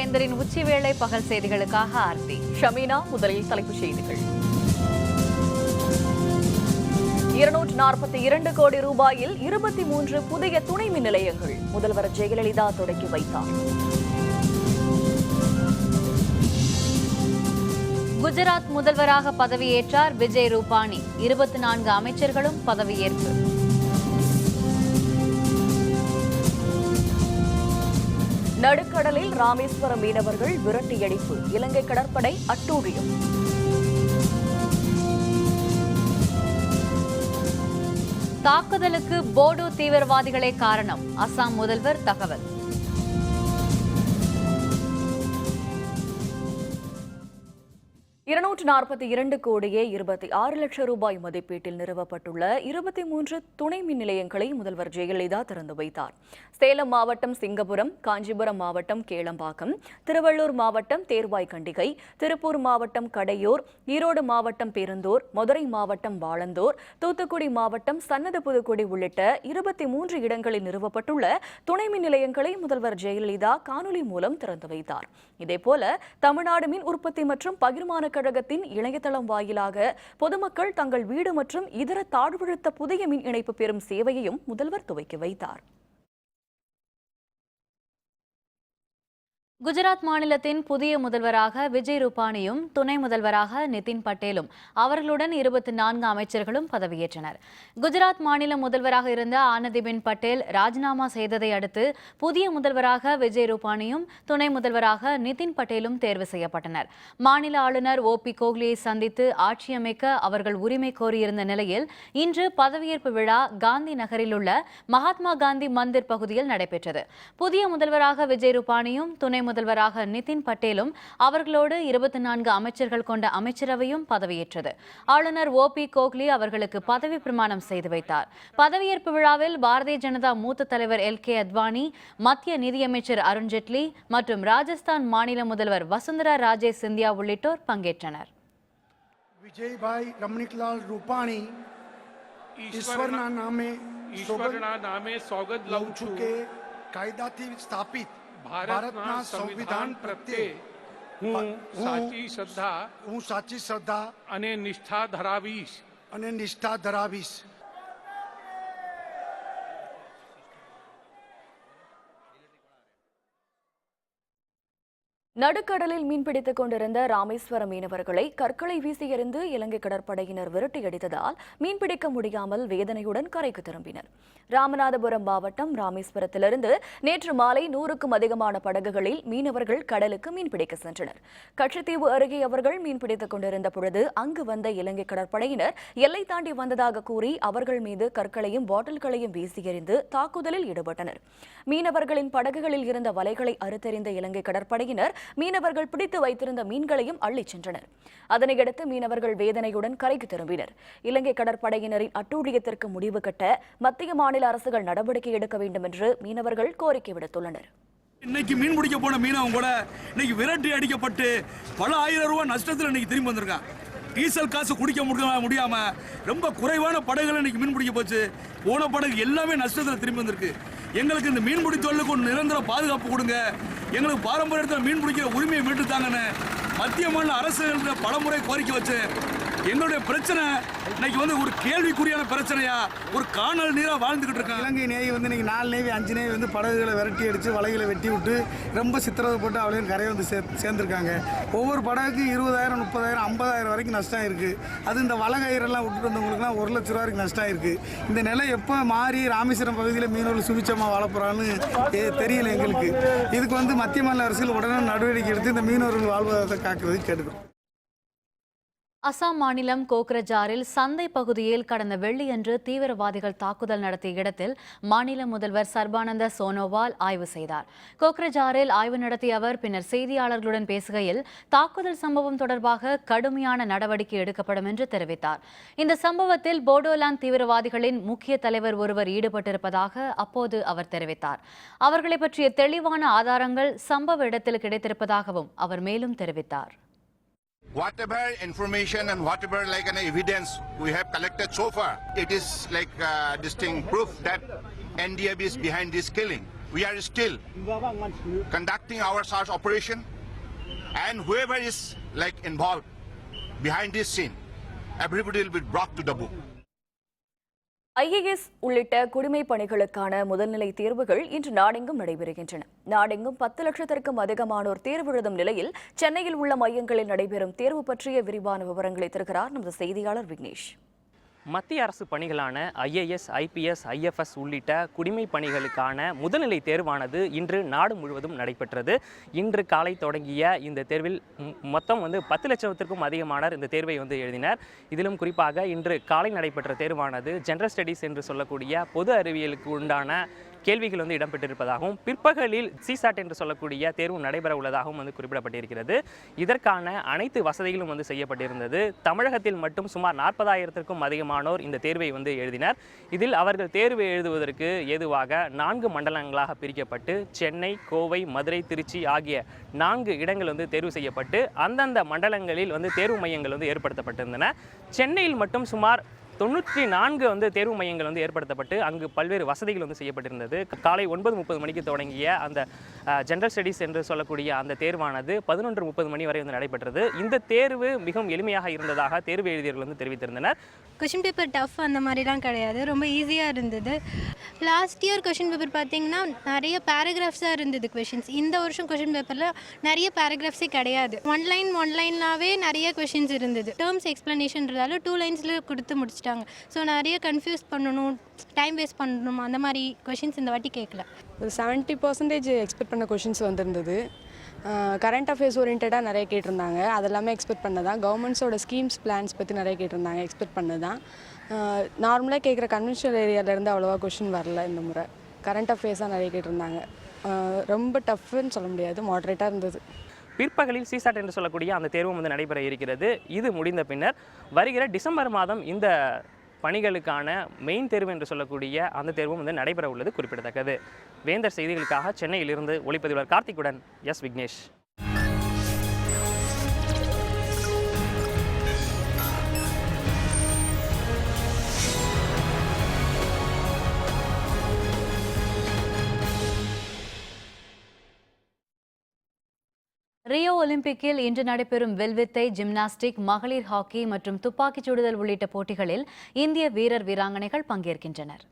ஐந்தரின் உச்சிவேளை பகல் செய்திகளுக்காக ஆர்த்தி ஷமீனா. முதலில் தலைப்புச் செய்திகள். 242 கோடி ரூபாயில் 23 புதிய துணை மின் நிலையங்கள் முதல்வர் ஜெயலலிதா தொடங்கி வைத்தார். குஜராத் முதல்வராக பதவியேற்றார் விஜய் ரூபானி. 24 அமைச்சர்களும் பதவியேற்பு. நடுக்கடலில் ராமேஸ்வரம் மீனவர்கள் விரட்டியடிப்பு. இலங்கை கடற்படை அட்டூழியம். தாக்குதலுக்கு போடோ தீவிரவாதிகளே காரணம். அசாம் முதல்வர் தகவல். கோடியே 26 லட்சம் ரூபாய் மதிப்பீட்டில் நிறுவப்பட்டுள்ள 23 துணை மின் நிலையங்களை முதல்வர் ஜெயலலிதா திறந்து வைத்தார். சேலம் மாவட்டம் சிங்கபுரம், காஞ்சிபுரம் மாவட்டம் கேளம்பாக்கம், திருவள்ளூர் மாவட்டம் தேர்வாய்கண்டிகை, திருப்பூர் மாவட்டம் கடையூர், ஈரோடு மாவட்டம் பெருந்தூர், மதுரை மாவட்டம் வாழந்தூர், தூத்துக்குடி மாவட்டம் சன்னதபுதுக்குடி உள்ளிட்ட 23 இடங்களில் நிறுவப்பட்டுள்ள துணை மின் நிலையங்களை முதல்வர் ஜெயலலிதா காணொலி மூலம் திறந்து வைத்தார். இதேபோல தமிழ்நாடு மின் உற்பத்தி மற்றும் பகிர்மான கழகத்தின் இணையதளம் வாயிலாக பொதுமக்கள் தங்கள் வீடு மற்றும் இதர தாழ்வழுத்த புதிய மின் இணைப்பு பெறும் சேவையையும் முதல்வர் துவக்கி வைத்தார். குஜராத் மாநிலத்தின் புதிய முதல்வராக விஜய் ரூபானியும் துணை முதல்வராக நிதின் பட்டேலும் அவர்களுடன் 24 அமைச்சர்களும் பதவியேற்றனர். குஜராத் மாநில முதல்வராக இருந்த ஆனந்திபென் பட்டேல் ராஜினாமா செய்ததை அடுத்து புதிய முதல்வராக விஜய் ரூபானியும் துணை முதல்வராக நிதின் பட்டேலும் தேர்வு செய்யப்பட்டனர். மாநில ஆளுநர் OP கோஹ்லியை சந்தித்து ஆட்சியமைக்க அவர்கள் உரிமை கோரியிருந்த நிலையில் இன்று பதவியேற்பு விழா காந்தி நகரில் உள்ள மகாத்மா காந்தி மந்திர் பகுதியில் நடைபெற்றது. புதிய முதல்வராக விஜய் ரூபானியும் துணை முதல்வராக நிதின் பட்டேலும் அவர்களோடு 24 அமைச்சர்கள் கொண்ட அமைச்சரவையும் பதவியேற்றது. ஆளுநர் OP கோஹ்லி அவர்களுக்கு பதவி பிரமாணம் செய்து வைத்தார். பதவியேற்பு விழாவில் பாரதிய ஜனதா மூத்த தலைவர் LK அத்வானி, மத்திய நிதியமைச்சர் அருண்ஜேட்லி மற்றும் ராஜஸ்தான் மாநில முதல்வர் வசுந்தரா ராஜே சிந்தியா உள்ளிட்டோர் பங்கேற்றனர். વિજયભાઈ રમણીકલાલ રૂપાણી ઈશ્વરના નામે સોગંદ લઉં છું કે કાયદાથી સ્થાપિત ભારતના સંવિધાન પ્રત્યે હું સાચી શ્રદ્ધા અને નિષ્ઠા ધરાવીશ. நடுக்கடலில் மீன்பிடித்துக் கொண்டிருந்த ராமேஸ்வரம் மீனவர்களை கற்களை வீசி எறிந்து இலங்கை கடற்படையினர் விரட்டியடித்ததால் மீன்பிடிக்க முடியாமல் வேதனையுடன் கரைக்கு திரும்பினர். ராமநாதபுரம் மாவட்டம் ராமேஸ்வரத்திலிருந்து நேற்று மாலை 100க்கும் அதிகமான படகுகளில் மீனவர்கள் கடலுக்கு மீன்பிடிக்க சென்றனர். கட்சித்தீவு அருகே அவர்கள் மீன்பிடித்துக் கொண்டிருந்த பொழுது அங்கு வந்த இலங்கை கடற்படையினர் எல்லை தாண்டி வந்ததாக கூறி அவர்கள் மீது கற்களையும் பாட்டில்களையும் வீசி எறிந்து தாக்குதலில் ஈடுபட்டனர். மீனவர்களின் படகுகளில் இருந்த வலைகளை அறுத்தெறிந்த இலங்கை கடற்படையினர் மீனவர்கள் பிடித்து வைத்திருந்த மீன்களையும் அள்ளிச் சென்றனர். அதனையடுத்து மீனவர்கள் வேதனையுடன் கரைக்கு திரும்பினர். இலங்கை கடற்படையினரின் அட்டூழியத்திற்கு முடிவு கட்ட மத்திய மாநில அரசுகள் நடவடிக்கை எடுக்க வேண்டும் என்று மீனவர்கள் கோரிக்கை விடுத்துள்ளனர். இன்னைக்கு மீன் பிடிக்க போன மீனவன் கூட இன்னைக்கு விரட்டி அடிக்கப்பட்டு பல ஆயிரம் ரூபாய் நஷ்டத்தில் இன்னைக்கு திரும்பி வந்திருக்கான். டீசல் காசு குடிக்க முடியாம ரொம்ப குறைவான படகுகள் இன்னைக்கு மீன் பிடிக்க போச்சு. போன படகு எல்லாமே நஷ்டத்தில் திரும்பி வந்திருக்கு. எங்களுக்கு இந்த மீன்பிடி தொழிலுக்கு ஒரு நிரந்தர பாதுகாப்பு கொடுங்க, எங்களுக்கு பாரம்பரியத்தில் மீன் பிடிக்கிற உரிமையை மீட்டுத்தாங்கன்னு மத்திய மாநில அரசுகளுக்கு பலமுறை கோரிக்கை வச்சு எங்களுடைய பிரச்சனை இன்னைக்கு ஒரு கேள்விக்குறியான பிரச்சனையா ஒரு காணல் நீரா வாழ்ந்துகிட்டு இருக்காங்க. இலங்கை நேவி இன்னைக்கு 4 நேவி 5 நேவி படகுகளை விரட்டி அடிச்சு வலைகளை வெட்டி விட்டு ரொம்ப சித்திரவதை போட்டு அவளையும் கரையை சேர்ந்துருக்காங்க. ஒவ்வொரு படகுக்கு 20,000, 30,000, 50,000 வரைக்கும் நஷ்டம் இருக்கு. அது இந்த வலை கயிறெல்லாம் விட்டுட்டு வந்தவங்களுக்குலாம் 1 லட்ச ரூபா வரைக்கும் நஷ்டம் இருக்கு. இந்த நிலை எப்போ மாறி ராமேஸ்வரம் பகுதியில் மீனவர்கள் சுபிச்சமாக வாழப்போறான்னு தெரியல எங்களுக்கு. இதுக்கு மத்திய மாநில அரசுகள் உடனே நடவடிக்கை எடுத்து இந்த மீனவர்கள் வாழ்வாதாரத்தை காக்கிறது கேட்டுக்கிறோம். அசாம் மாநிலம் கோக்ரஜாரில் சந்தை பகுதியில் கடந்த வெள்ளியன்று தீவிரவாதிகள் தாக்குதல் நடத்திய இடத்தில் மாநில முதல்வர் சர்பானந்த சோனோவால் ஆய்வு செய்தார். கோக்ரஜாரில் ஆய்வு நடத்திய அவர் பின்னர் செய்தியாளர்களுடன் பேசுகையில் தாக்குதல் சம்பவம் தொடர்பாக கடுமையான நடவடிக்கை எடுக்கப்படும் என்று தெரிவித்தார். இந்த சம்பவத்தில் போடோலாந்து தீவிரவாதிகளின் முக்கிய தலைவர் ஒருவர் ஈடுபட்டிருப்பதாக அப்போது அவர் தெரிவித்தார். அவர்களை பற்றிய தெளிவான ஆதாரங்கள் சம்பவ இடத்தில் கிடைத்திருப்பதாகவும் அவர் மேலும் தெரிவித்தார். Whatever information and whatever evidence we have collected so far, it is distinct proof that NDAB is behind this killing. we are still conducting our search operation, and whoever is involved behind this scene, everybody will be brought to the book. IAS உள்ளிட்ட குடிமைப் பணிகளுக்கான முதல்நிலை தேர்வுகள் இன்று நாடெங்கும் நடைபெறுகின்றன. நாடெங்கும் 10 லட்சத்திற்கும் அதிகமானோர் தேர்வு எழுதும் நிலையில் சென்னையில் உள்ள மையங்களில் நடைபெறும் தேர்வு பற்றிய விரிவான விவரங்களை தருகிறார் நமது செய்தியாளர் விக்னேஷ். மத்திய அரசு பணிகளான IAS, IPS, IFS உள்ளிட்ட குடிமை பணிகளுக்கான முதல்நிலை தேர்வானது இன்று நாடு முழுவதும் நடைபெற்றது. இன்று காலை தொடங்கிய இந்த தேர்வில் மொத்தம் 10 லட்சத்திற்கும் அதிகமானோர் இந்த தேர்வை எழுதினர். இதிலும் குறிப்பாக இன்று காலை நடைபெற்ற தேர்வானது ஜெனரல் ஸ்டடீஸ் என்று சொல்லக்கூடிய பொது அறிவியலுக்கு உண்டான கேள்விகள் இடம்பெற்றிருப்பதாகவும் பிற்பகலில் CSAT என்று சொல்லக்கூடிய தேர்வு நடைபெற உள்ளதாகவும் குறிப்பிடப்பட்டிருக்கிறது. இதற்கான அனைத்து வசதிகளும் செய்யப்பட்டிருந்தது. தமிழகத்தில் மட்டும் சுமார் 40,000த்திற்கும் அதிகமானோர் இந்த தேர்வை எழுதினர். இதில் அவர்கள் தேர்வு எழுதுவதற்கு ஏதுவாக 4 மண்டலங்களாக பிரிக்கப்பட்டு சென்னை, கோவை, மதுரை, திருச்சி ஆகிய 4 இடங்கள் தேர்வு செய்யப்பட்டு அந்தந்த மண்டலங்களில் தேர்வு மையங்கள் ஏற்படுத்தப்பட்டிருந்தன. சென்னையில் மட்டும் சுமார் 94 தேர்வு மையங்கள் ஏற்படுத்தப்பட்டு அங்கு பல்வேறு வசதிகள் செய்யப்பட்டிருந்தது. காலை 9:30 மணிக்கு தொடங்கிய அந்த ஜெனரல் ஸ்டடீஸ் என்று சொல்லக்கூடிய அந்த தேர்வானது 11:30 மணி வரை நடைபெற்றது. இந்த தேர்வு மிகவும் எளிமையாக இருந்ததாக தேர்வு எழுதியவர்கள் தெரிவித்திருந்தனர். கொஷின் பேப்பர் டஃப் அந்த மாதிரிலாம் கிடையாது, ரொம்ப ஈஸியாக இருந்தது. லாஸ்ட் இயர் கொஷின் பேப்பர் பார்த்திங்கன்னா நிறைய பேராகிராஃப்ஸாக இருந்தது கொஷின்ஸ். இந்த வருஷம் கொஷின் பேப்பரில் நிறைய பேராகிராஃப்ஸே கிடையாது. ஒன் லைனாகவே நிறைய கொஷின்ஸ் இருந்தது. டேர்ம்ஸ் எக்ஸ்ப்ளனேஷன்றதால 2 லைன்ஸில் கொடுத்து முடிச்சிட்டாங்க. ஸோ நிறைய கன்ஃபியூஸ் பண்ணணும், டைம் வேஸ்ட் பண்ணணும், அந்த மாதிரி கொஷின்ஸ் இந்த வாட்டி கேட்கல. ஒரு 70% எக்ஸ்பெக்ட் பண்ண கொஷின்ஸ் வந்திருந்தது. கரண்ட் அஃபேர்ஸ் ஓரியன்டாக நிறைய கேட்டிருந்தாங்க. அதெல்லாமே எக்ஸ்பெக்ட் பண்ணதான். கவர்மெண்ட்ஸோட ஸ்கீம்ஸ் பிளான்ஸ் பற்றி நிறைய கேட்டிருந்தாங்க, எக்ஸ்பெக்ட் பண்ணதான். நார்மலாக கேட்குற கன்வென்ஷனல் ஏரியாவிலேருந்து அவ்வளோவா கொஷின் வரல. இந்த முறை கரண்ட் அஃபேர்ஸாக நிறைய கேட்டிருந்தாங்க. ரொம்ப டஃப்னு சொல்ல முடியாது, மாடரேட்டாக இருந்தது. பிற்பகலில் CSAT என்று சொல்லக்கூடிய அந்த தேர்வும் நடைபெற இருக்கிறது. இது முடிந்த பின்னர் வருகிற டிசம்பர் மாதம் இந்த பணிகளுக்கான மெயின் தேர்வு என்று சொல்லக்கூடிய அந்த தேர்வும் நடைபெற உள்ளது குறிப்பிடத்தக்கது. வேந்தர் செய்திகளுக்காக சென்னையிலிருந்து ஒளிப்பதிவாளர் கார்த்திக்குடன் எஸ் விக்னேஷ். ரியோ ஒலிம்பிக்கில் இன்று நடைபெறும் வில்வித்தை, ஜிம்னாஸ்டிக், மகளிர் ஹாக்கி மற்றும் துப்பாக்கிச் சுடுதல் உள்ளிட்ட போட்டிகளில் இந்திய வீரர் வீராங்கனைகள் பங்கேற்கின்றனர்.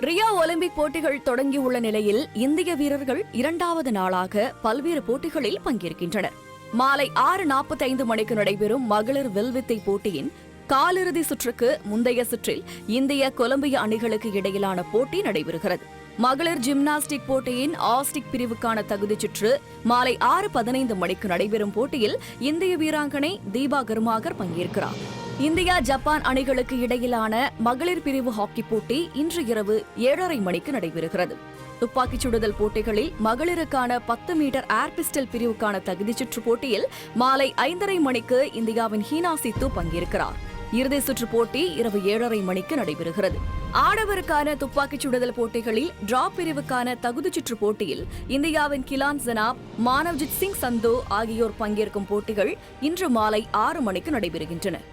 ரியோ ஒலிம்பிக் போட்டிகள் தொடங்கியுள்ள நிலையில் இந்திய வீரர்கள் 2வது நாளாக பல்வேறு போட்டிகளில் பங்கேற்கின்றனர். மாலை 6:45 மணிக்கு நடைபெறும் மகளிர் வில்வித்தை போட்டியின் காலிறுதி சுற்றுக்கு முந்தைய சுற்றில் இந்திய, கொலம்பிய அணிகளுக்கு இடையிலான போட்டி நடைபெறுகிறது. மகளிர் ஜிம்னாஸ்டிக் போட்டியின் ஆஸ்டிக் பிரிவுக்கான தகுதிச் சுற்று மாலை 6:15 மணிக்கு நடைபெறும் போட்டியில் இந்திய வீராங்கனை தீபா கர்மாகர் பங்கேற்கிறார். இந்தியா, ஜப்பான் அணிகளுக்கு இடையிலான மகளிர் பிரிவு ஹாக்கி போட்டி இன்று இரவு 7:30 மணிக்கு நடைபெறுகிறது. துப்பாக்கிச் சுடுதல் போட்டிகளில் மகளிருக்கான 10 மீட்டர் ஏர் பிஸ்டல் பிரிவுக்கான தகுதிச் சுற்று போட்டியில் மாலை 5:30 மணிக்கு இந்தியாவின் ஹீனா சித்து பங்கேற்கிறார். இறுதி சுற்று போட்டி இரவு 7:30 மணிக்கு நடைபெறுகிறது. ஆடவருக்கான துப்பாக்கிச் சுடுதல் போட்டிகளில் டிராப் பிரிவுக்கான தகுதிச் சுற்று போட்டியில் இந்தியாவின் கிலான் ஜனாப், மானவ்ஜித் சிங் சந்து ஆகியோர் பங்கேற்கும் போட்டிகள் இன்று மாலை 6 மணிக்கு நடைபெறுகின்றன.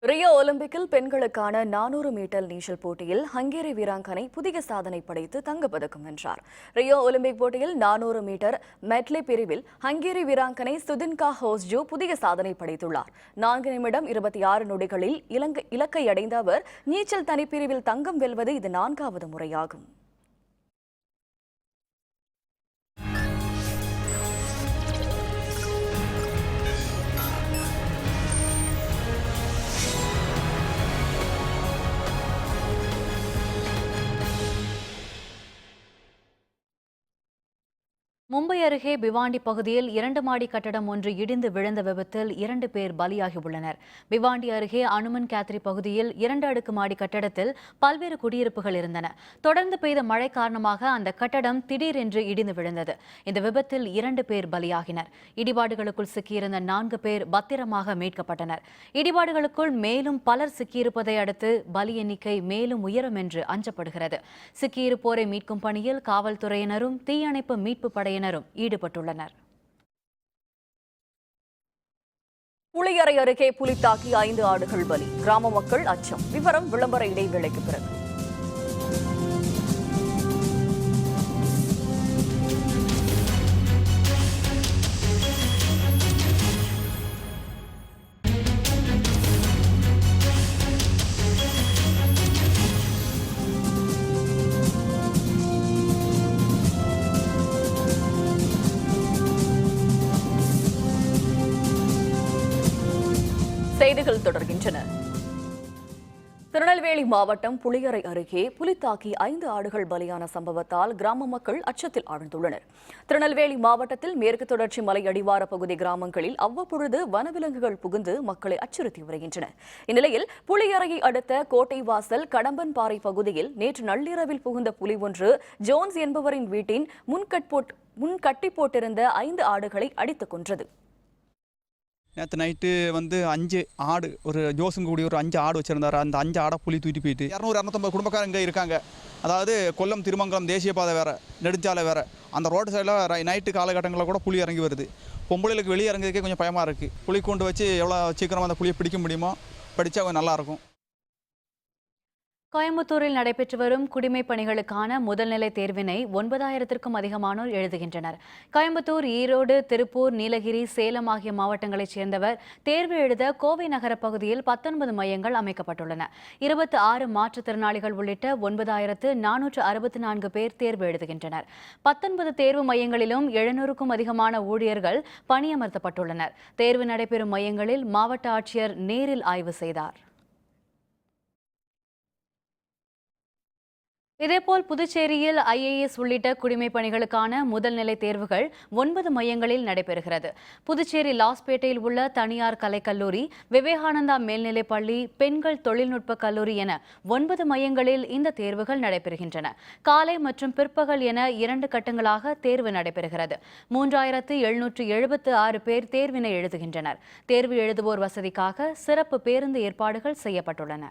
ரியோ ஒலிம்பிக்கில் பெண்களுக்கான 400 மீட்டர் நீச்சல் போட்டியில் ஹங்கேரி வீராங்கனை புதிய சாதனை படைத்து தங்கப்பதக்கம் வென்றார். ரியோ ஒலிம்பிக் போட்டியில் 400 மீட்டர் மெட்லே பிரிவில் ஹங்கேரி வீராங்கனை சுதின்கா ஹோஸ்ஜோ புதிய சாதனை படைத்துள்ளார். 4 நிமிடம் 26 நொடிகளில் இலக்கை அடைந்த அவர் நீச்சல் தனிப்பிரிவில் தங்கம் வெல்வது இது 4வது முறையாகும். மும்பை அருகே பிவாண்டி பகுதியில் 2 மாடி கட்டடம் ஒன்று இடிந்து விழுந்த விபத்தில் 2 பேர் பலியாகியுள்ளனர். பிவாண்டி அருகே அனுமன் கேத்ரி பகுதியில் 2 அடுக்கு மாடி கட்டடத்தில் பல்வேறு குடியிருப்புகள் இருந்தன. தொடர்ந்து பெய்த மழை காரணமாக அந்த கட்டடம் திடீரென்று இடிந்து விழுந்தது. இந்த விபத்தில் 2 பேர் பலியாகினர். இடிபாடுகளுக்குள் சிக்கியிருந்த 4 பேர் பத்திரமாக மீட்கப்பட்டனர். இடிபாடுகளுக்குள் மேலும் பலர் சிக்கியிருப்பதை அடுத்து பலி எண்ணிக்கை மேலும் உயரும் என்று அஞ்சப்படுகிறது. சிக்கியிருப்போரை மீட்கும் பணியில் காவல்துறையினரும் தீயணைப்பு மீட்பு படையினரும் ஈடுபட்டுள்ளனர். புளியரை அருகே புலி தாக்கி 5 ஆடுகள் பலி. கிராம மக்கள் அச்சம். விவரம் விளம்பர இடைவேளைக்கு பிறகு. செய்திகள் தொடர்கின்றன. திருநெல்வேலி மாவட்டம் புளியரை அருகே புலி தாக்கி 5 ஆடுகள் பலியான சம்பவத்தால் கிராம மக்கள் அச்சத்தில் ஆழ்ந்துள்ளனர். திருநெல்வேலி மாவட்டத்தில் மேற்கு தொடர்ச்சி மலை அடிவார பகுதி கிராமங்களில் அவ்வப்பொழுது வனவிலங்குகள் புகுந்து மக்களை அச்சுறுத்தி வருகின்றன. இந்நிலையில் புளியரையை அடுத்த கோட்டைவாசல் கடம்பன்பாறை பகுதியில் நேற்று நள்ளிரவில் புகுந்த புலி ஒன்று ஜோன்ஸ் என்பவரின் வீட்டின் முன் கட்டி போட்டிருந்த 5 ஆடுகளை அடித்துக் கொன்றது. நேற்று நைட்டு 5 ஆடு, ஒரு ஜோசுங்க கூடிய ஒரு 5 ஆடு வச்சுருந்தாரு. அந்த 5 ஆடை புலி தூக்கிட்டு போயிட்டு 200-250 குடும்பக்காரங்க இங்கே இருக்காங்க. அதாவது கொல்லம் திருமங்கலம் தேசிய பாதை வேறு, நெடுஞ்சாலை வேறு. அந்த ரோடு சைடில் நைட்டு காலகட்டங்களில் கூட புலி இறங்கி வருது. பொம்பளைகளுக்கு வெளியே இறங்குறதுக்கே கொஞ்சம் பயமாக இருக்குது. புலி கொண்டு வச்சு எவ்வளோ சீக்கிரமாக அந்த புலியை பிடிக்க முடியுமோ பிடிச்சா கொஞ்சம் நல்லாயிருக்கும். கோயம்புத்தூரில் நடைபெற்று வரும் குடிமைப் பணிகளுக்கான முதல்நிலை தேர்வினை 9,000க்கும் அதிகமானோர் எழுதுகின்றனர். கோயம்புத்தூர், ஈரோடு, திருப்பூர், நீலகிரி, சேலம் ஆகிய மாவட்டங்களைச் சேர்ந்தவர் தேர்வு எழுத கோவை நகர பகுதியில் 19 மையங்கள் அமைக்கப்பட்டுள்ளன. 26 மாற்றுத்திறனாளிகள் உள்ளிட்ட 9,464 பேர் தேர்வு எழுதுகின்றனர். 19 தேர்வு மையங்களிலும் 700க்கும் அதிகமான ஊழியர்கள் பணியமர்த்தப்பட்டுள்ளனர். தேர்வு நடைபெறும் மையங்களில் மாவட்ட ஆட்சியர் நேரில் ஆய்வு செய்தார். இதேபோல் புதுச்சேரியில் IAS உள்ளிட்ட குடிமைப் பணிகளுக்கான முதல்நிலை தேர்வுகள் 9 மையங்களில் நடைபெறுகிறது. புதுச்சேரி லாஸ்பேட்டையில் உள்ள தனியார் கலைக்கல்லூரி, விவேகானந்தா மேல்நிலைப் பள்ளி, பெண்கள் தொழில்நுட்ப கல்லூரி என 9 மையங்களில் இந்த தேர்வுகள் நடைபெறுகின்றன. காலை மற்றும் பிற்பகல் என 2 கட்டங்களாக தேர்வு நடைபெறுகிறது. 3,776 பேர் தேர்வினை எழுதுகின்றனர். தேர்வு எழுதுவோர் வசதிக்காக சிறப்பு பேருந்து ஏற்பாடுகள் செய்யப்பட்டுள்ளன.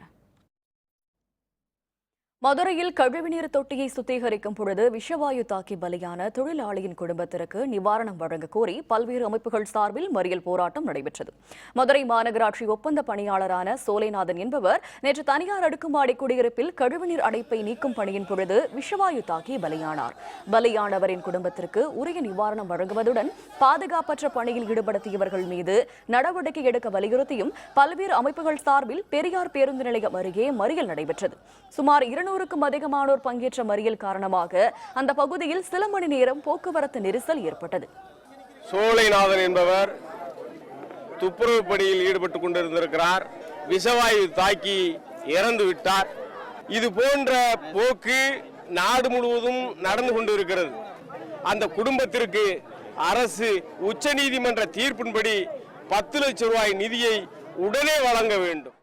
மதுரையில் கழிவுநீர் தொட்டியை சுத்திகரிக்கும் பொழுது விஷவாயு தாக்கி பலியான தொழிலாளியின் குடும்பத்திற்கு நிவாரணம் வழங்க கோரி பல்வேறு அமைப்புகள் சார்பில் மறியல் போராட்டம் நடைபெற்றது. மதுரை மாநகராட்சி ஒப்பந்த பணியாளரான சோலைநாதன் என்பவர் நேற்று தனியார் அடுக்குமாடி குடியிருப்பில் கழிவுநீர் அடைப்பை நீக்கும் பணியின் பொழுது விஷவாயு தாக்கி பலியானார். பலியானவரின் குடும்பத்திற்கு உரிய நிவாரணம் வழங்குவதுடன் பாதுகாப்பற்ற பணியில் ஈடுபடுத்தியவர்கள் மீது நடவடிக்கை எடுக்க வலியுறுத்தியும் பல்வேறு அமைப்புகள் சார்பில் பெரியார் பேருந்து நிலையம் அருகே மறியல் நடைபெற்றது. சுமார் 200க்கும் அதிகமானோர் பங்கேற்ற மறியல் காரணமாக அந்த பகுதியில் சில மணி நேரம் போக்குவரத்து நெரிசல் ஏற்பட்டது. சோலைநாதன் என்பவர் துப்புரவு பணியில் ஈடுபட்டுக் கொண்டிருந்திருக்கிறார். விஷவாயு தாக்கி இறந்து விட்டார். இது போன்ற போக்கு நாடு முழுவதும் நடந்து கொண்டிருக்கிறது. அந்த குடும்பத்திற்கு அரசு உச்சநீதிமன்ற தீர்ப்பின்படி 10 லட்சம் ரூபாய் நிதியை உடனே வழங்க வேண்டும்.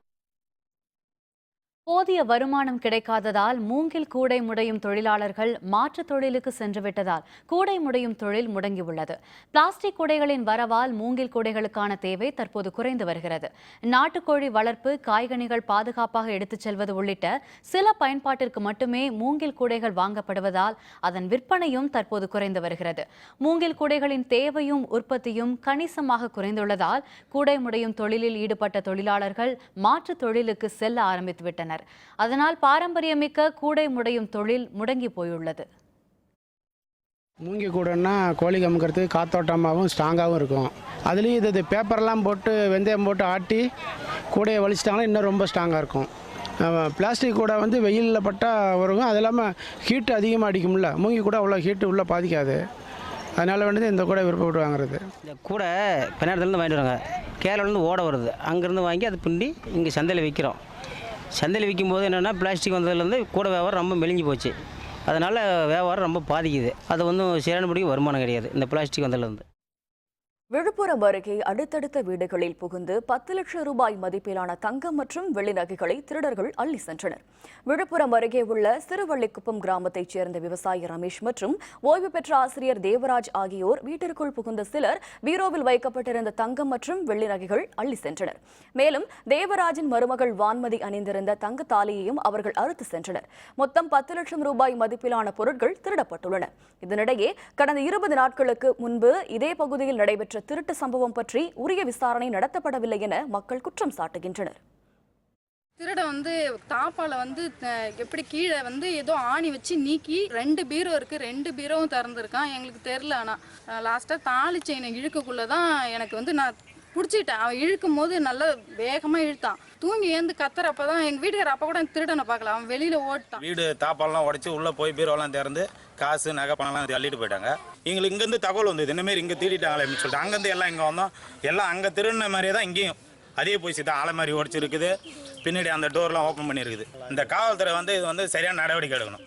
போதிய வருமானம் கிடைக்காததால் மூங்கில் கூடை முடையும் தொழிலாளர்கள் மாற்றுத் தொழிலுக்கு சென்றுவிட்டதால் கூடை முடையும் தொழில் முடங்கியுள்ளது. பிளாஸ்டிக் கூடைகளின் வரவால் மூங்கில் கூடைகளுக்கான தேவை தற்போது குறைந்து வருகிறது. நாட்டுக்கோழி வளர்ப்பு, காய்கனிகள் பாதுகாப்பாக எடுத்துச் செல்வது உள்ளிட்ட சில பயன்பாட்டிற்கு மட்டுமே மூங்கில் கூடைகள் வாங்கப்படுவதால் அதன் விற்பனையும் தற்போது குறைந்து வருகிறது. மூங்கில் கூடைகளின் தேவையும் உற்பத்தியும் கணிசமாக குறைந்துள்ளதால் கூடை முடையும் தொழிலில் ஈடுபட்ட தொழிலாளர்கள் மாற்றுத் தொழிலுக்கு செல்ல ஆரம்பித்துவிட்டனர். அதனால் பாரம்பரியமிக்க கூடை முடையும் தொழில் முடங்கி போயுள்ளது. மூங்கி கூடைன்னா கோழி கமுக்கிறதுக்கு காத்தோட்டமாகவும் ஸ்ட்ராங்காகவும் இருக்கும். அதுலேயும் இது பேப்பர்லாம் போட்டு வெந்தயம் போட்டு ஆட்டி கூடையை வலிச்சிட்டாங்கன்னா இன்னும் ரொம்ப ஸ்ட்ராங்காக இருக்கும். பிளாஸ்டிக் கூடை வெயிலில் பட்டால் வரும். அது இல்லாமல் ஹீட்டு அதிகமாக அடிக்கும்ல. மூங்கி கூடை அவ்வளோ ஹீட்டு உள்ளே பாதிக்காது. அதனால் இந்த கூடை விருப்பப்பட்டு வாங்குறது. இந்த கூடை பெண்ணாடத்துலேருந்து வாங்கிட்டு வராங்க. கேரளாவிலேருந்து ஓட வருது. அங்கேருந்து வாங்கி அதை பிண்டி இங்கே சந்தையில் விற்கிறோம். சந்தையில் விற்கும்போது என்னென்னா பிளாஸ்டிக் வந்ததுலேருந்து கூட வியாபாரம் ரொம்ப மெலிஞ்சு போச்சு. அதனால் வியாபாரம் ரொம்ப பாதிக்குது. அது சரியானபடிக்கு வருமானம் கிடையாது இந்த பிளாஸ்டிக் வந்ததுலேருந்து. விழுப்புரம் அருகே அடுத்தடுத்த வீடுகளில் புகுந்து 10 லட்சம் ரூபாய் மதிப்பிலான தங்கம் மற்றும் வெள்ளி நகைகளை திருடர்கள் அள்ளி சென்றனர். விழுப்புரம் அருகே உள்ள சிறுவள்ளிக்குப்பம் கிராமத்தைச் சேர்ந்த விவசாயி ரமேஷ் மற்றும் ஓய்வு பெற்ற ஆசிரியர் தேவராஜ் ஆகியோர் வீட்டிற்குள் புகுந்த சிலர் பீரோவில் வைக்கப்பட்டிருந்த தங்கம் மற்றும் வெள்ளி நகைகள் அள்ளி சென்றனர். மேலும் தேவராஜின் மருமகள் வான்மதி அணிந்திருந்த தங்க தாலியையும் அவர்கள் அறுத்து சென்றனர். மொத்தம் 10 லட்சம் ரூபாய் மதிப்பிலான பொருட்கள் திருடப்பட்டுள்ளன. இதனிடையே கடந்த 20 நாட்களுக்கு முன்பு இதே பகுதியில் நடைபெற்ற திருட்டு சம்பவம் பற்றி உரிய விசாரணை நடத்தப்படவில்லை என மக்கள் குற்றம் சாட்டுகின்றனர். திருட தாப்பால எப்படி கீழே ஏதோ ஆணி வச்சு நீக்கி 2 பீரோ இருக்கு, 2 பீரோவும் திறந்துருக்கான். எங்களுக்கு தெரியல. ஆனால் லாஸ்ட்டாக தாலி செயினை இழுக்கக்குள்ளதான் எனக்கு நான் பிடிச்சிட்டேன். அவன் இழுக்கும் போது நல்லா வேகமாக இழுத்தான். தூங்கி ஏந்து கத்துறப்பதான் எங்கள் வீட்டுக்கார அப்போ கூட திருடனை பார்க்கல. அவன் வெளியில் ஓட்டான். வீடு தாப்பாலாம் உடச்சி உள்ளே போய் பீரோலாம் திறந்து காசு நகை பணம்லாம் அள்ளிட்டு போயிட்டாங்க. எங்களுக்கு இங்கேருந்து தகவல் வந்தது, இந்தமாரி இங்கே திருடிட்டாங்களே அப்படின்னு சொல்லிட்டு. அங்கேருந்து எல்லாம் இங்கே வந்தோம். எல்லாம் அங்கே திருடின மாதிரியே தான் இங்கேயும் அதே பூசி தான் ஆலை மாதிரி உடச்சிருக்குது. பின்னாடி அந்த டோர்லாம் ஓப்பன் பண்ணியிருக்குது. இந்த காவல்துறை வந்து இது வந்து சரியான நடவடிக்கை எடுக்கணும்.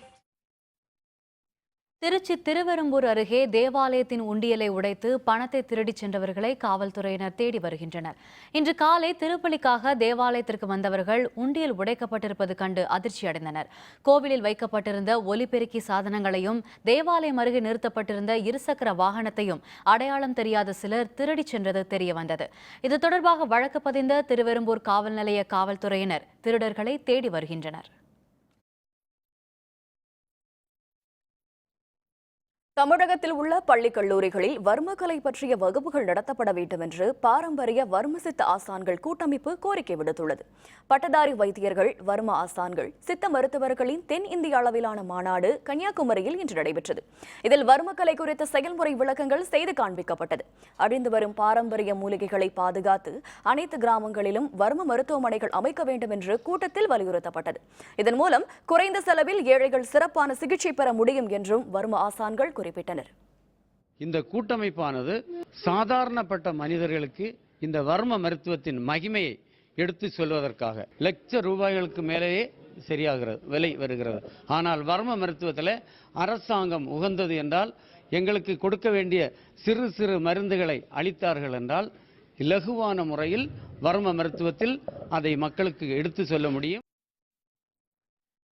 திருச்சி திருவெரும்பூர் அருகே தேவாலயத்தின் உண்டியலை உடைத்து பணத்தை திருடிச் சென்றவர்களை காவல்துறையினர் தேடி வருகின்றனர். இன்று காலை திருப்பலிக்காக தேவாலயத்திற்கு வந்தவர்கள் உண்டியல் உடைக்கப்பட்டிருப்பது கண்டு அதிர்ச்சியடைந்தனர். கோவிலில் வைக்கப்பட்டிருந்த ஒலிபெருக்கி சாதனங்களையும் தேவாலயம் அருகே நிறுத்தப்பட்டிருந்த இருசக்கர வாகனத்தையும் அடையாளம் தெரியாத சிலர் திருடிச் சென்றது தெரியவந்தது. இது தொடர்பாக வழக்கு பதிந்த திருவெரும்பூர் காவல் நிலைய காவல்துறையினர் திருடர்களை தேடி வருகின்றனர். தமிழகத்தில் உள்ள பள்ளி கல்லூரிகளில் வர்மக்கலை பற்றிய வகுப்புகள் நடத்தப்பட வேண்டும் என்று பாரம்பரிய வர்மசித்த ஆசான்கள் கூட்டமைப்பு கோரிக்கை விடுத்துள்ளது. பட்டதாரி வைத்தியர்கள், வர்ம ஆசான்கள், சித்த மருத்துவர்களின் தென் இந்திய அளவிலான மாநாடு கன்னியாகுமரியில் இன்று நடைபெற்றது. இதில் வர்மக்கலை குறித்த செயல்முறை விளக்கங்கள் செய்து காண்பிக்கப்பட்டது. அழிந்து வரும் பாரம்பரிய மூலிகைகளை பாதுகாத்து அனைத்து கிராமங்களிலும் வர்ம மருத்துவமனைகள் அமைக்க வேண்டும் என்று கூட்டத்தில் வலியுறுத்தப்பட்டது. இதன் மூலம் குறைந்த செலவில் ஏழைகள் சிறப்பான சிகிச்சை பெற முடியும் என்றும் வர்ம ஆசான்கள் குறிப்பிட்டனர். இந்த கூட்டமைப்பானது சாதாரணப்பட்ட மனிதர்களுக்கு இந்த வர்ம மருத்துவத்தின் மகிமையை எடுத்து சொல்வதற்காக லட்ச ரூபாய்களுக்கு மேலேயே சரியாகிறது விலை வருகிறது. ஆனால் வர்ம மருத்துவத்தில் அரசாங்கம் உகந்தது என்றால் எங்களுக்கு கொடுக்க வேண்டிய சிறு சிறு மருந்துகளை அளித்தார்கள் என்றால் இலகுவான முறையில் வர்ம மருத்துவத்தில் அதை மக்களுக்கு எடுத்து சொல்ல முடியும்.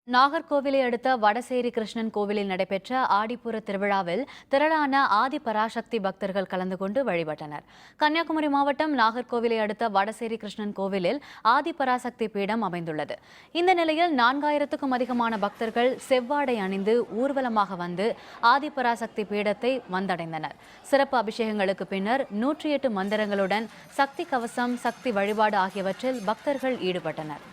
நாகர்கோவிலை அடுத்த வடசேரி கிருஷ்ணன் கோவிலில் நடைபெற்ற ஆடிப்புற திருவிழாவில் திரளான ஆதி பராசக்தி பக்தர்கள் கலந்து கொண்டு வழிபட்டனர். கன்னியாகுமரி மாவட்டம் நாகர்கோவிலை அடுத்த வடசேரி கிருஷ்ணன் கோவிலில் ஆதி பராசக்தி பீடம் அமைந்துள்ளது. இந்த நிலையில் 4000க்கும் அதிகமான பக்தர்கள் செவ்வாடை அணிந்து ஊர்வலமாக வந்து ஆதி பராசக்தி பீடத்தை வந்தடைந்தனர். சிறப்பு அபிஷேகங்களுக்கு பின்னர் 108 மந்திரங்களுடன் சக்தி கவசம், சக்தி வழிபாடு ஆகியவற்றில் பக்தர்கள் ஈடுபட்டனர்.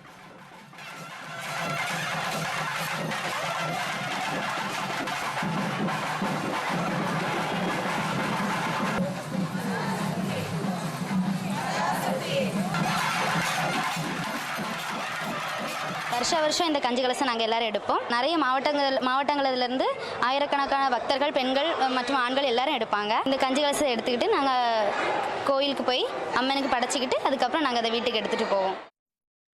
வருஷம் இந்த கஞ்சி கலசம் நாங்கள் எல்லாரும் எடுப்போம். நிறைய மாவட்டங்களிலிருந்து ஆயிரக்கணக்கான பக்தர்கள், பெண்கள் மற்றும் ஆண்கள் எல்லாரும் எடுப்பாங்க. இந்த கஞ்சி கலசத்தை எடுத்துக்கிட்டு நாங்கள் கோயிலுக்கு போய் அம்மனுக்கு படைச்சிக்கிட்டு அதுக்கப்புறம் நாங்கள் அதை வீட்டுக்கு எடுத்துகிட்டு போவோம்.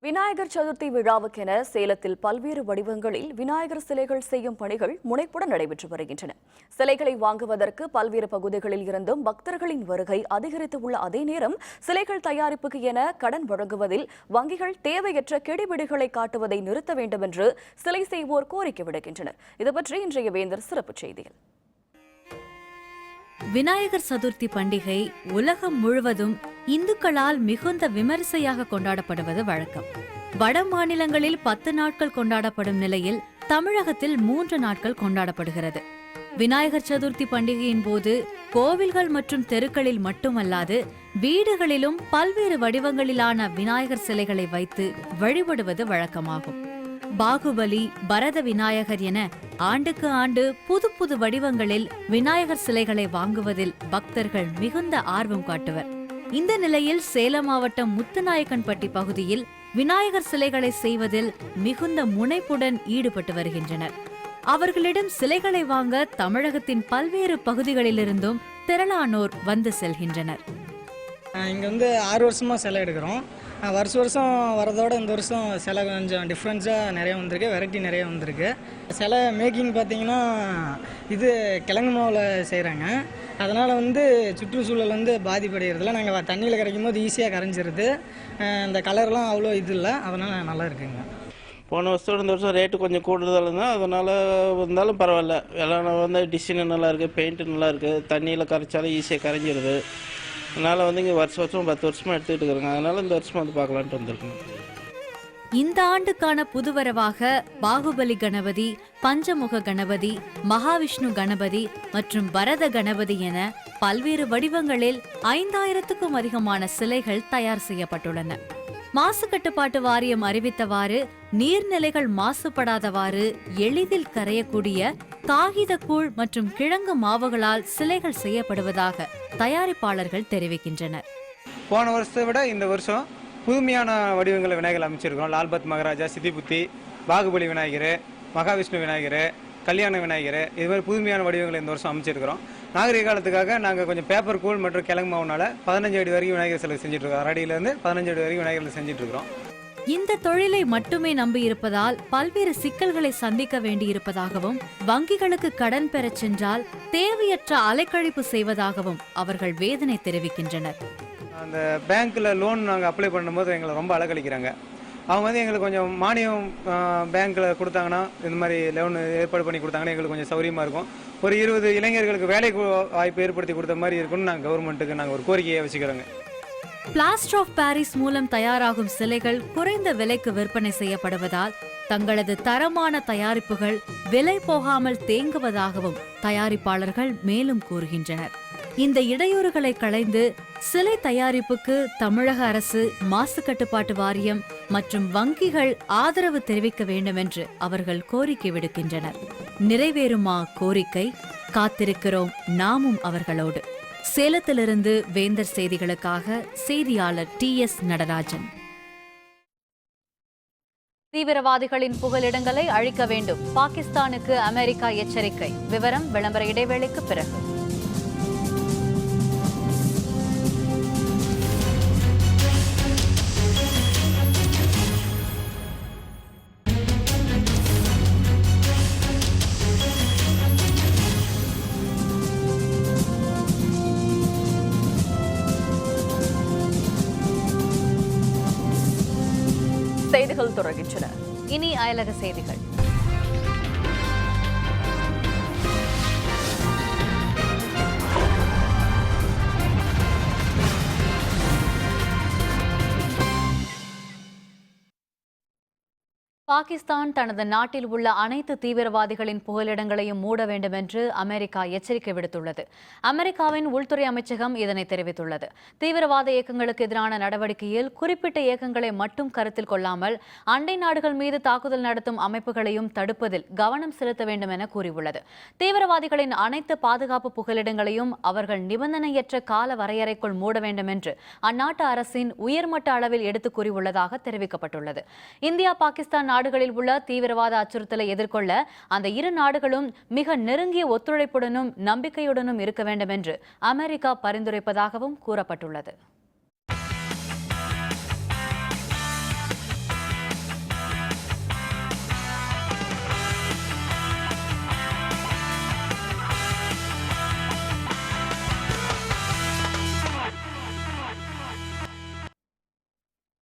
விநாயகர் சதுர்த்தி விழாவுக்கென சேலத்தில் பல்வேறு வடிவங்களில் விநாயகர் சிலைகள் செய்யும் பணிகள் முனைப்புடன் நடைபெற்று வருகின்றன. சிலைகளை வாங்குவதற்கு பல்வேறு பகுதிகளில் இருந்தும் பக்தர்களின் வருகை அதிகரித்து உள்ள அதே நேரம் சிலைகள் தயாரிப்புக்கு என கடன் வழங்குவதில் வங்கிகள் தேவையற்ற கெடிபிடிகளை காட்டுவதை நிறுத்த வேண்டும் என்று சிலை செய்வோர் கோரிக்கை விடுக்கின்றனர். இதுபற்றி இன்றைய வேந்தர் சிறப்பு செய்திகள். விநாயகர் சதுர்த்தி பண்டிகை உலகம் முழுவதும் இந்துக்களால் மிகுந்த விமரிசையாக கொண்டாடப்படுவது வழக்கம். வட மாநிலங்களில் 10 நாட்கள் கொண்டாடப்படும் நிலையில் தமிழகத்தில் 3 நாட்கள் கொண்டாடப்படுகிறது. விநாயகர் சதுர்த்தி பண்டிகையின் போது கோவில்கள் மற்றும் தெருக்களில் மட்டுமல்லாது வீடுகளிலும் பல்வேறு வடிவங்களிலான விநாயகர் சிலைகளை வைத்து வழிபடுவது வழக்கமாகும். பாகுபலி, பரத விநாயகர் என ஆண்டுக்கு ஆண்டு புது புது வடிவங்களில் விநாயகர் சிலைகளை வாங்குவதில் பக்தர்கள் மிகுந்த ஆர்வம் காட்டுவர். இந்த நிலையில் சேலம் மாவட்டம் முத்துநாயக்கன்பட்டி பகுதியில் விநாயகர் சிலைகளை செய்வதில் மிகுந்த முனைப்புடன் ஈடுபட்டு வருகின்றனர். அவர்களிடம் சிலைகளை வாங்க தமிழகத்தின் பல்வேறு பகுதிகளிலிருந்தும் திரளானோர் வந்து செல்கின்றனர். இங்கே வந்து 6 வருஷமாக சிலை எடுக்கிறோம். வருஷம் வரதோட இந்த வருஷம் சிலை கொஞ்சம் டிஃப்ரென்ஸாக நிறையா வந்திருக்கு, வெரைட்டி நிறையா வந்திருக்கு. சிலை மேக்கிங் பார்த்திங்கன்னா இது கிழங்கு மாவில் செய்கிறாங்க. அதனால் வந்து சுற்றுச்சூழல் வந்து பாதிப்படைகிறதுல நாங்கள் தண்ணியில் கரைக்கும் போது ஈஸியாக கரைஞ்சிருது. இந்த கலர்லாம் அவ்வளோ இது இல்லை, அதனால் நல்லா இருக்குங்க. போன வருஷத்தோட இந்த வருஷம் ரேட்டு கொஞ்சம் கூடுதலுங்க, அதனால் இருந்தாலும் பரவாயில்ல. எல்லாம் வந்து டிசைன் நல்லா இருக்குது, பெயிண்ட்டு நல்லா இருக்குது, தண்ணியில் கரைச்சாலும் ஈஸியாக கரைஞ்சிருது. அதனால் வந்து இங்கே வருஷம் 10 வருஷமாக எடுத்துக்கிட்டு இருக்கிறாங்க. அதனால் இந்த வருஷம் வந்து பார்க்கலான்ட்டு வந்திருக்கோம். இந்த ஆண்டுக்கான புதுவரவாக பாகுபலி கணபதி, பஞ்சமுக கணபதி, மகாவிஷ்ணு கணபதி மற்றும் பரத கணபதி என பல்வேறு வடிவங்களில் 5000க்கும் அதிகமான சிலைகள் தயார் செய்யப்பட்டுள்ளன. மாசு கட்டுப்பாட்டு வாரியம் அறிவித்தவாறு நீர்நிலைகள் மாசுபடாதவாறு எளிதில் கரையக்கூடிய காகிதக்கூழ் மற்றும் கிழங்கு மாவுகளால் சிலைகள் செய்யப்படுவதாக தயாரிப்பாளர்கள் தெரிவிக்கின்றனர். போன வருஷத்தை விட இந்த வருஷம் புதுமையான வடிவங்களை விநாயகர் அமைச்சிருக்கிறோம். லால்பத் மகாராஜா, சித்திபுத்தி, பாகுபலி விநாயகர், மகாவிஷ்ணு விநாயகர், கல்யாண விநாயகர், இது மாதிரி புதுமையான வடிவங்களை இந்த வருஷம் அமைச்சிருக்கிறோம். நாகரிக காலத்துக்காக நாங்கள் கொஞ்சம் பேப்பர் கூழ் மற்றும் கிழங்கு மாவுனால 15 அடி வரைக்கும் விநாயகர் சிலை செஞ்சுட்ருக்கோம். 6 அடியிலேருந்து 15 அடி வரைக்கும் விநாயகர் செஞ்சுட்ருக்கிறோம். இந்த தொழிலை மட்டுமே நம்பியிருப்பதால் பல்வேறு சிக்கல்களை சந்திக்க வேண்டியிருப்பதாகவும், வங்கிகளுக்கு கடன் பெறச் சென்றால் தேவையற்ற அலைக்கழிப்பு செய்வதாகவும் அவர்கள் வேதனை தெரிவிக்கின்றனர். அந்த பேங்க்கில் லோன் நாங்கள் அப்ளை பண்ணும்போது எங்களை ரொம்ப அலக்கழிக்கிறாங்க. அவங்க வந்து எங்களுக்கு கொஞ்சம் மானியம் பேங்க்கில் கொடுத்தாங்கன்னா, இந்த மாதிரி லோன் ஏற்பாடு பண்ணி கொடுத்தாங்கன்னா எங்களுக்கு கொஞ்சம் சௌரியமாக இருக்கும். ஒரு 20 இளைஞர்களுக்கு வேலை வாய்ப்பு ஏற்படுத்தி கொடுத்த மாதிரி இருக்குன்னு நாங்கள் கவர்மெண்ட்டுக்கு நாங்கள் ஒரு கோரிக்கையை வச்சுக்கிறோங்க. பிளாஸ்டர் ஆஃப் பாரிஸ் மூலம் தயாராகும் சிலைகள் குறைந்த விலைக்கு விற்பனை செய்யப்படுவதால் தங்களது தரமான தயாரிப்புகள் விலை போகாமல் தேங்குவதாகவும் தயாரிப்பாளர்கள் மேலும் கூறுகின்றனர். இந்த இடையூறுகளை களைந்து சிலை தயாரிப்புக்கு தமிழக அரசு, மாசு கட்டுப்பாட்டு வாரியம் மற்றும் வங்கிகள் ஆதரவு தெரிவிக்க வேண்டும் என்று அவர்கள் கோரிக்கை விடுக்கின்றனர். நிறைவேறுமா கோரிக்கை? காத்திருக்கிறோம் நாமும் அவர்களோடு. சேலத்திலிருந்து வேந்தர் செய்திகளுக்காக செய்தியாளர் TS நடராஜன். தீவிரவாதிகளின் புகலிடங்களை அழிக்க வேண்டும், பாகிஸ்தானுக்கு அமெரிக்கா எச்சரிக்கை. விவரம் விளம்பர இடைவேளைக்கு பிறகு. செய்திகள் தொடர்கின்றன. இனி அயலக செய்திகள். பாகிஸ்தான் தனது நாட்டில் உள்ள அனைத்து தீவிரவாதிகளின் புகலிடங்களையும் மூட வேண்டும் என்று அமெரிக்கா எச்சரிக்கை விடுத்துள்ளது. அமெரிக்காவின் உள்துறை அமைச்சகம் இதனை தெரிவித்துள்ளது. தீவிரவாத இயக்கங்களுக்கு எதிரான நடவடிக்கையில் குறிப்பிட்ட இயக்கங்களை மட்டும் கருத்தில் கொள்ளாமல் அண்டை நாடுகள் மீது தாக்குதல் நடத்தும் அமைப்புகளையும் தடுப்பதில் கவனம் செலுத்த வேண்டும் என கூறியுள்ளது. தீவிரவாதிகளின் அனைத்து பாதுகாப்பு புகலிடங்களையும் அவர்கள் நிபந்தனையற்ற கால வரையறைக்குள் மூட வேண்டும் என்று அந்நாட்டு அரசின் உயர்மட்ட அளவில் எடுத்துக் கூறியுள்ளதாக தெரிவிக்கப்பட்டுள்ளது. இந்தியா, பாகிஸ்தான் நாடுகளில் உள்ள தீவிரவாத அச்சுறுத்தலை எதிர்கொள்ள அந்த இரு நாடுகளும் மிக நெருங்கிய ஒத்துழைப்புடனும் நம்பிக்கையுடனும் இருக்க வேண்டும் என்று அமெரிக்கா பரிந்துரைப்பதாகவும் கூறப்பட்டுள்ளது.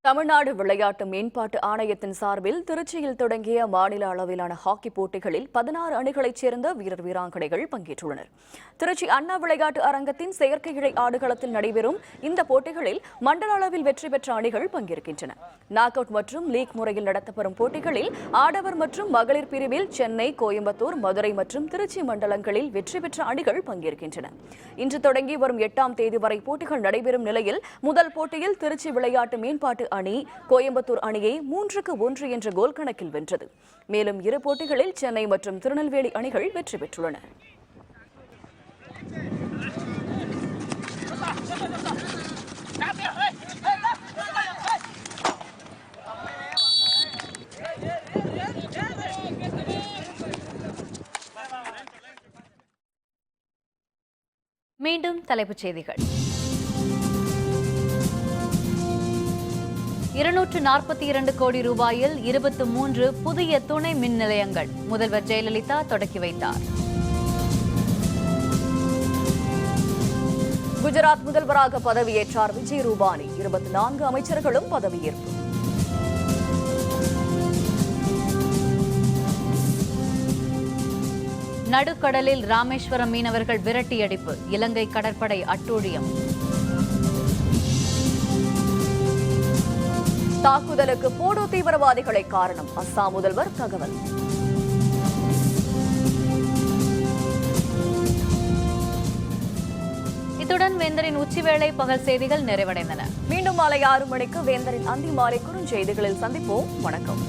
தமிழ்நாடு விளையாட்டு மேம்பாட்டு ஆணையத்தின் சார்பில் திருச்சியில் தொடங்கிய மாநில அளவிலான ஹாக்கி போட்டிகளில் 16 அணிகளைச் சேர்ந்த வீரர் வீராங்கனைகள் பங்கேற்றுள்ளனர். திருச்சி அண்ணா விளையாட்டு அரங்கத்தின் செயற்கை இழை ஆடுகளத்தில் நடைபெறும் இந்த போட்டிகளில் மண்டல அளவில் வெற்றி பெற்ற அணிகள் பங்கேற்கின்றன. நாக் அவுட் மற்றும் லீக் முறையில் நடத்தப்படும் போட்டிகளில் ஆடவர் மற்றும் மகளிர் பிரிவில் சென்னை, கோயம்புத்தூர், மதுரை மற்றும் திருச்சி மண்டலங்களில் வெற்றி பெற்ற அணிகள் பங்கேற்கின்றன. இன்று தொடங்கி வரும் 8ஆம் தேதி வரை போட்டிகள் நடைபெறும் நிலையில் முதல் போட்டியில் திருச்சி விளையாட்டு மேம்பாட்டு அணி கோயம்புத்தூர் அணியை 3-1 என்ற கோல் கணக்கில் வென்றது. மேலும் இரு போட்டிகளில் சென்னை மற்றும் திருநெல்வேலி அணிகள் வெற்றி பெற்றுள்ளன. மீண்டும் தலைப்புச் செய்திகள். 242 கோடி ரூபாயில் 23 புதிய துணை மின் நிலையங்கள் முதல்வர் ஜெயலலிதா தொடக்கி வைத்தார். குஜராத் முதல்வராக பதவியேற்றார் விஜய் ரூபானி. 24 அமைச்சர்களும் பதவியேற்பு. நடுக்கடலில் ராமேஸ்வரம் மீனவர்கள் விரட்டியடிப்பு, இலங்கை கடற்படை அட்டூழியம். தாக்குதலுக்கு போடோ தீவிரவாதிகளை காரணம், அஸ்ஸாம் முதல்வர் தகவல். இத்துடன் வேந்தரின் உச்சிவேளை பகல் செய்திகள் நிறைவடைந்தன. மீண்டும் மாலை 6 மணிக்கு வேந்தரின் அந்தி மாலை குறுஞ்செய்திகளில் சந்திப்போம். வணக்கம்.